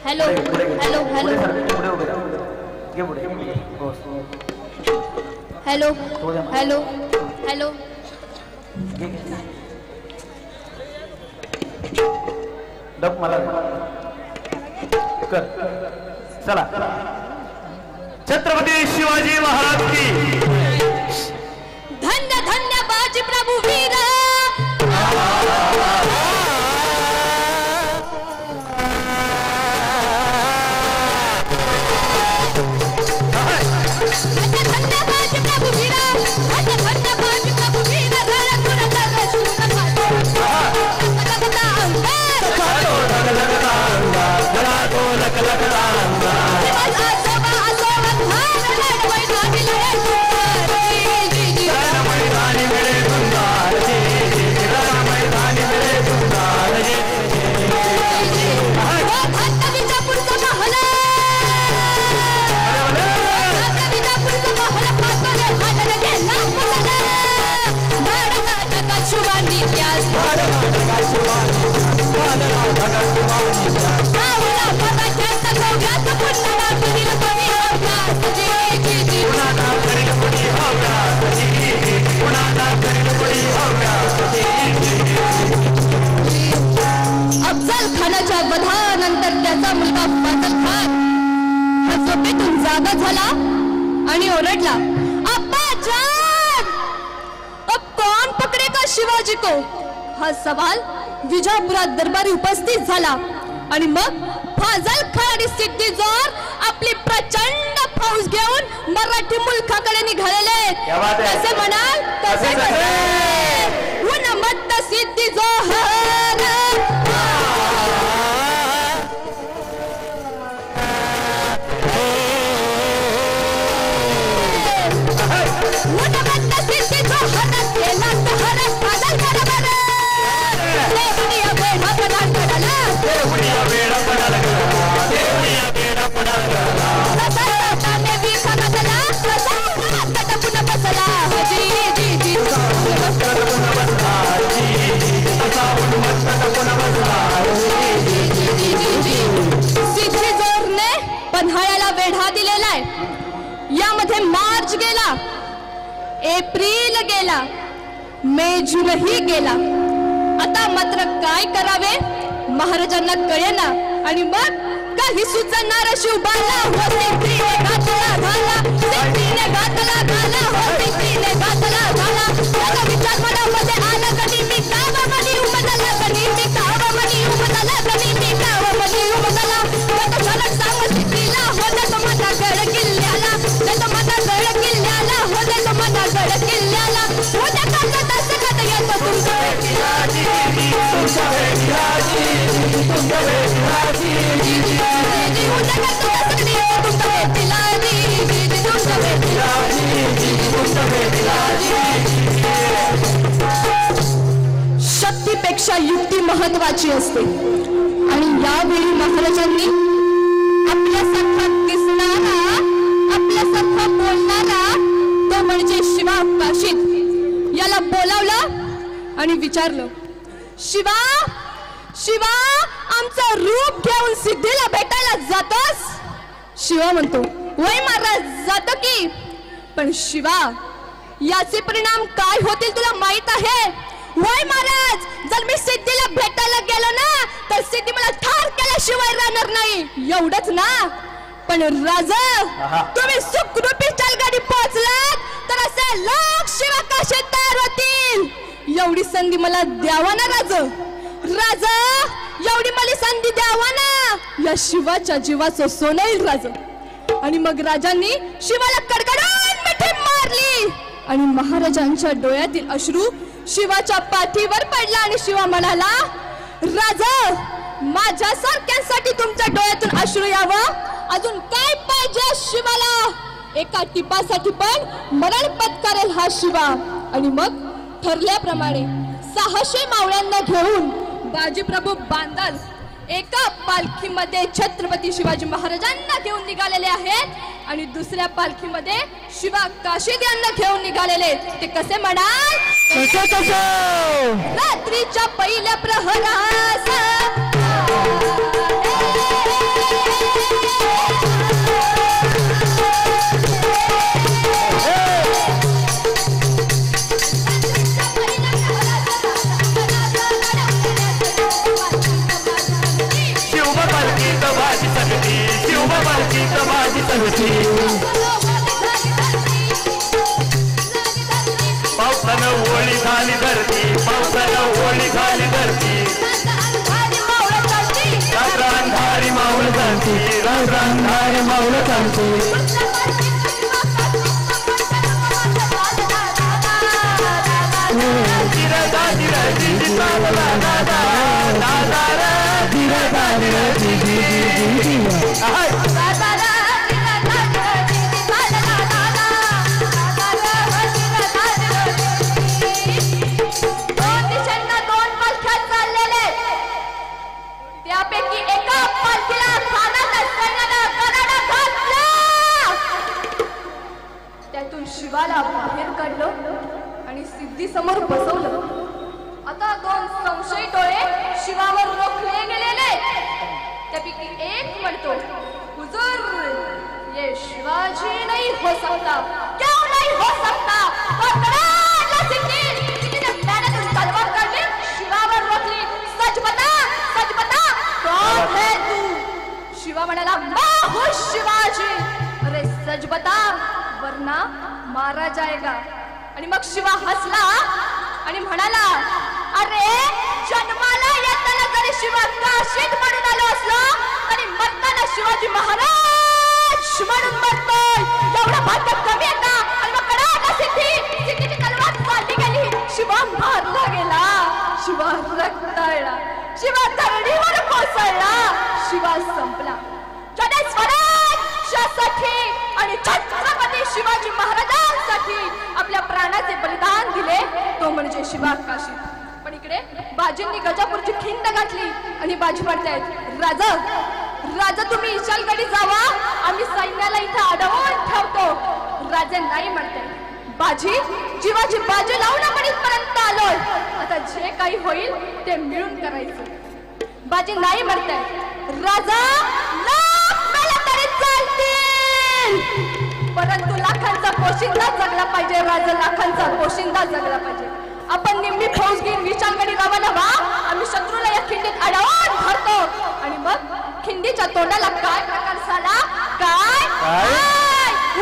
Hello hello hello hello hello hello डब मला कर चला छत्रपती शिवाजी महाराज की धन्य धन्य बाजी प्रभु वीर खानाच्या वधानंतर त्याचा मुलगा फाजल खान हा झोपेतून जागा झाला आणि ओरडला, अब्बा जान, अब कौन पकडेगा शिवाजी को? हा सवाल विजापुरात दरबारी उपस्थित झाला आणि मग फाजल खान आणि सिद्धी जोर आपली प्रचंड फौज घेऊन मराठी मुलखाकडे निघालेले. कसे म्हणाल तसे उन्मत्त सिद्धी जोहर पन्हाळ्याला वेढा दिलेला आहे. यामध्ये मार्च गेला, एप्रिल गेला, मे जूनही गेला. आता मात्र काय करावे महाराजांना कळेना आणि मग काही सुचणार अशी उभारला होती तिने घातला घाला, तिने घातला घाला, होती तिने घातला घाला. त्याचा विचार मनामध्ये आला कधी मी गावामध्ये उमदला, कधी मी गावामध्ये उमदला, कधी मी गावामध्ये उमदला. त्याचा झलक सांगत तिला होता तो माझा गड किल्ल्याला, त्याचा माझा गड किल्ल्याला, होता तो माझा गड किल्ल्याला. उद्या करता तसं कधी येतो तुमच्या वेळी तुमच्या वेळी तुमच्या वेळी शक्तीपेक्षा युक्ती महत्वाची असते आणि यावेळी महाराजांनी आपल्यासारखा दिसणारा, आपल्यासारखा बोलणारा तो म्हणजे शिवा काशीद याला बोलावलं आणि विचारलं, शिवा शिवा आमचं रूप घेऊन सिद्धीला भेटायला जातोस? शिवा म्हणतो, वय महाराज जातो की. पण शिवा याचे परिणाम काय होतील तुला माहित आहे? वय महाराज, जर मी सिद्धीला भेटायला गेलो ना तर सिद्धी मला ठार केल्याशिवाय राहणार नाही. एवढंच ना, पण राजा तुम्ही सुखरूपी चालगाडी पोहोचलात तर असे लोक शिवा कसे तयार होतील? एवढी संधी मला द्यावा ना राजा, राजा एवढी मला संधी द्यावा ना. या शिवाच्या जीवाचं सोनं येईल राजा. आणि मग राजांनी शिवाला कडकडून मिठी मारली आणि महाराजांच्या डोळ्यातील अश्रू शिवाच्या पाठीवर पडला आणि शिवा म्हणाला, राजा माझ्या सारख्यांसाठी तुमच्या डोळ्यातून अश्रू यावं, अजून काय पाहिजे शिवाला? एका टिपासाठी पण मरण पत्करेल हा शिवा. आणि मग ठरल्याप्रमाणे 600 मावळ्यांना घेऊन बाजीप्रभू बांदल एका पालखीमध्ये छत्रपती शिवाजी महाराजांना घेऊन निघालेले आहेत आणि दुसऱ्या पालखीमध्ये शिवा काशीद यांना घेऊन निघालेले. ते कसे म्हणाल? रात्रीच्या पहिल्या प्रहरास धरतीत माझी संगती पावसानं ओळी झाली धरती पावसानं ओळी झाली धरती रात्र अंधारी माऊळ धरती रात्र अंधारी माऊळ धरती त्यापैकी एका पालखीला त्यातून शिवाला बाहेर काढलं आणि सिद्धी समोर बसवलं. आता दोन संशयी डोळे शिवावर रोखले गेलेले. त्यापैकी एक म्हणतो हुजूर ये शिवाजी नहीं हो सकता. क्यों नहीं हो सकता? पकड़ा सिद्धी मैंने तलवार काढली शिवावर रोखली. सच बता कौन है तू? शिवा म्हणाला मैं हूँ शिवाजी. अरे सच बता वरना मारा जाएगा. आणि मग शिवा हसला आणि म्हणाला अरे जन्माला येताना जरी शिवा काशीत म्हणून आलो असलो तरी मरताना शिवाजी महाराज म्हणून मरतोय. एवढं भाग्य कमी आहे का? आणि मग कडा सिद्धीची तलवार चालली गेली. शिवा मारला गेला. शिवा रक्ताळला. शिवा धरणीवर कोसळला. शिवा संपला. स्वराज्यासाठी आणि छत्रपती शिवाजी महाराजांसाठी आपल्या प्राणाचे बलिदान दिले तो म्हणजे शिवा काशी. पण इकडे बाजींनी गजापूरची खिंड गाठली आणि बाजी म्हणतायत राजा राजा तुम्ही इशालगडी जावा आम्ही सैन्याला इथे अडवून ठेवतो. राजे नाही म्हणते. बाजी जीवाची बाजी लावून आपण इथपर्यंत आलोय. आता जे काही होईल ते मिळून करायचं. बाजी नाही म्हणते. राजा परंतु लाखांचा पोशिंदा जगला पाहिजे. राजा लाखांचा पोशिंदा जगला पाहिजे. आपण निम्मी फौज घेऊन विशालगडी रवाना व्हा. आम्ही शत्रूला या खिंडीत अडवून धरतो. आणि मग खिंडीच्या तोंडाला काय प्रकार झाला? काय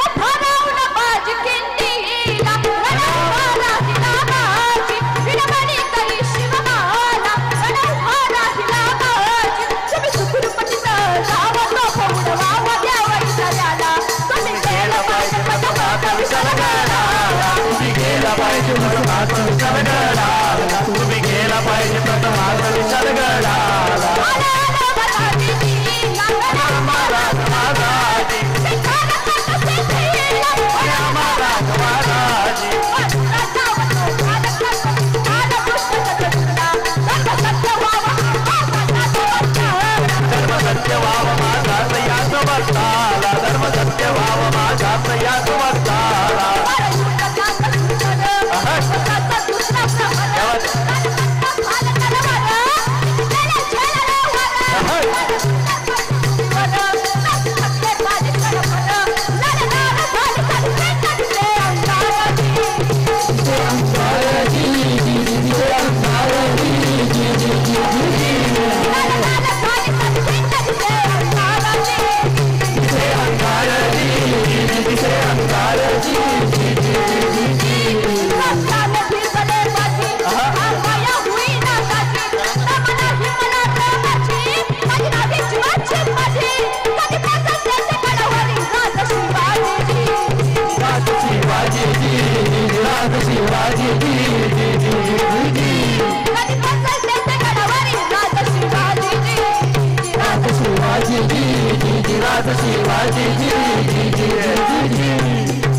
उभा राहून बाजी खिंडीला रणभारा दिला बाजी विनमणी करी शिवमाला रणभारा दिला बाजी. तुम्ही सुखरूपटीनं जावा तो पौडवावा द्यावा इशाल्याला. तुम्ही गेला पाहिजे पटोपाचा विशाल गडाला. तुम्ही गेला पाहिजे पटोपाचा विशाल गडाला. तुम्ही गेला पाहिजे पटोपाचा विशाल गडाला. धर्मसत्य वाव माझा सह्यास वर्ताला. धर्मसत्य वाव माझा सह्यास वर्ताला.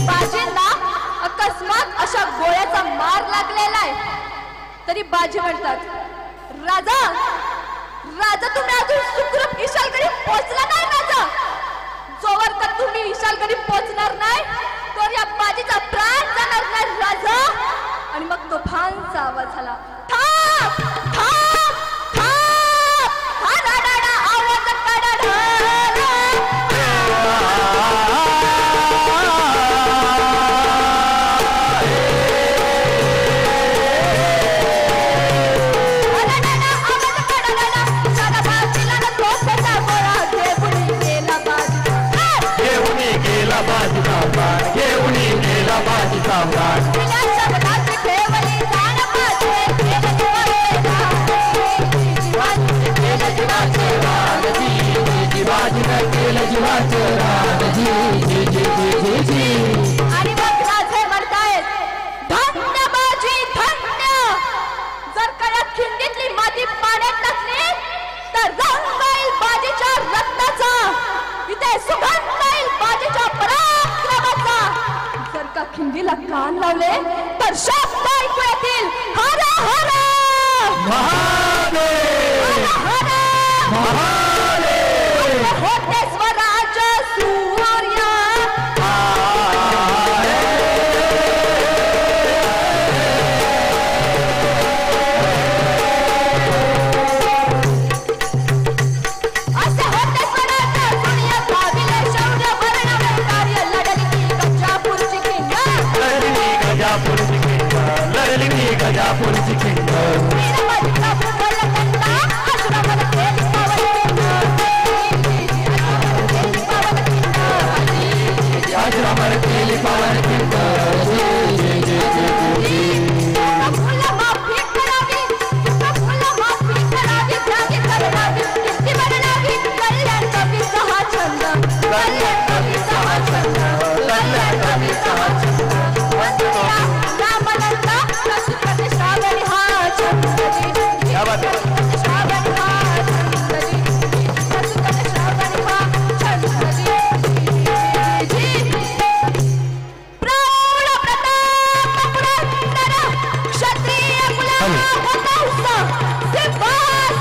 बाजींना अकस्मात अशा गोळ्याचा मार लागलेला आहे. तरी बाजी म्हणतात राजा राजा तुम्ही अजून सुखरूप इशालगडी पोहोचला नाही. राजा जोवर तर तुम्ही इशालगडी पोहोचणार नाही तर या बाजीचा प्राण जाणार नाही राजा. आणि मग तो फांचा आवाज झाला. थांब थांब थांब. हा राडा आवाज काढा. धर्मसत्य शिवाजीनं केलं जीवाचं रान जी जी जी जी जी जी. आणि मग राजे म्हणतायत धन्य बाजी धन्य. जर का या खिंडीतली माती पाण्यात टाकली तर रंग येईल बाजीच्या रक्ताचा, इथे सुगंध येईल बाजीच्या पराक्रमाचा. जर का खिंडीला कान लावले तर शब्द ऐकू येतील हर हर महादेव हर महादेव. होते स्वराज सूर्य. असे होते स्वराज सूर्य गाविले शौर्य वर्णवे कार्य लढली ती गजापूरची खिंड. गजापूरची खिंड लढली गजापूरची खिंड. वीरवंता भूगोल कंटा आश्रमन केली पावन खिंड. आश्रमन केली पावन खिंड जी जी जी जी जी. फुलं माफी करावी, फुलं माफी करावी, त्यागी करणावी, कीर्ती बनणावी, कल्याण कवीचा हा छंद, कल्याण कवीचा हा छंद, कल्याण कवीचा हा छंद. वंदनीया नामनंदा प्रस्तुत करते श्रावणी हा छंद जी. क्या बात है. श्रावणी हा छंद जी. प्रस्तुत करते श्रावणी हा छंद जी जी जी. प्रौढ प्रताप पुरंदर क्षत्रिय कुलवंश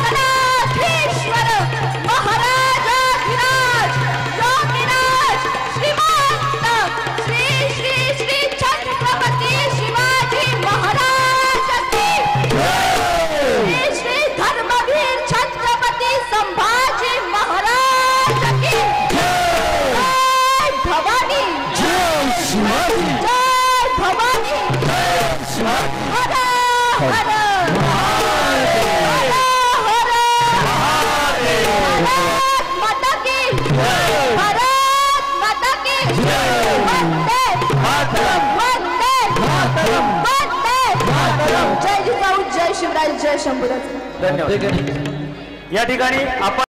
सिंहासनाधीश्वर महाराजाधिराज योगिराज श्रीमंत श्री श्री श्री छत्रपती शिवाजी महाराज की श्री श्री धर्मवीर छत्रपती संभाजी महाराज की जय भवानी जय शिवाजी जय भवानी जय शिवाजी. हर हर भारत माता की भारत माता की वंदे वंदे वंदे. जय जिजाऊ जय शिवराय जय शंभूराज. धन्यवाद. या ठिकाणी आपण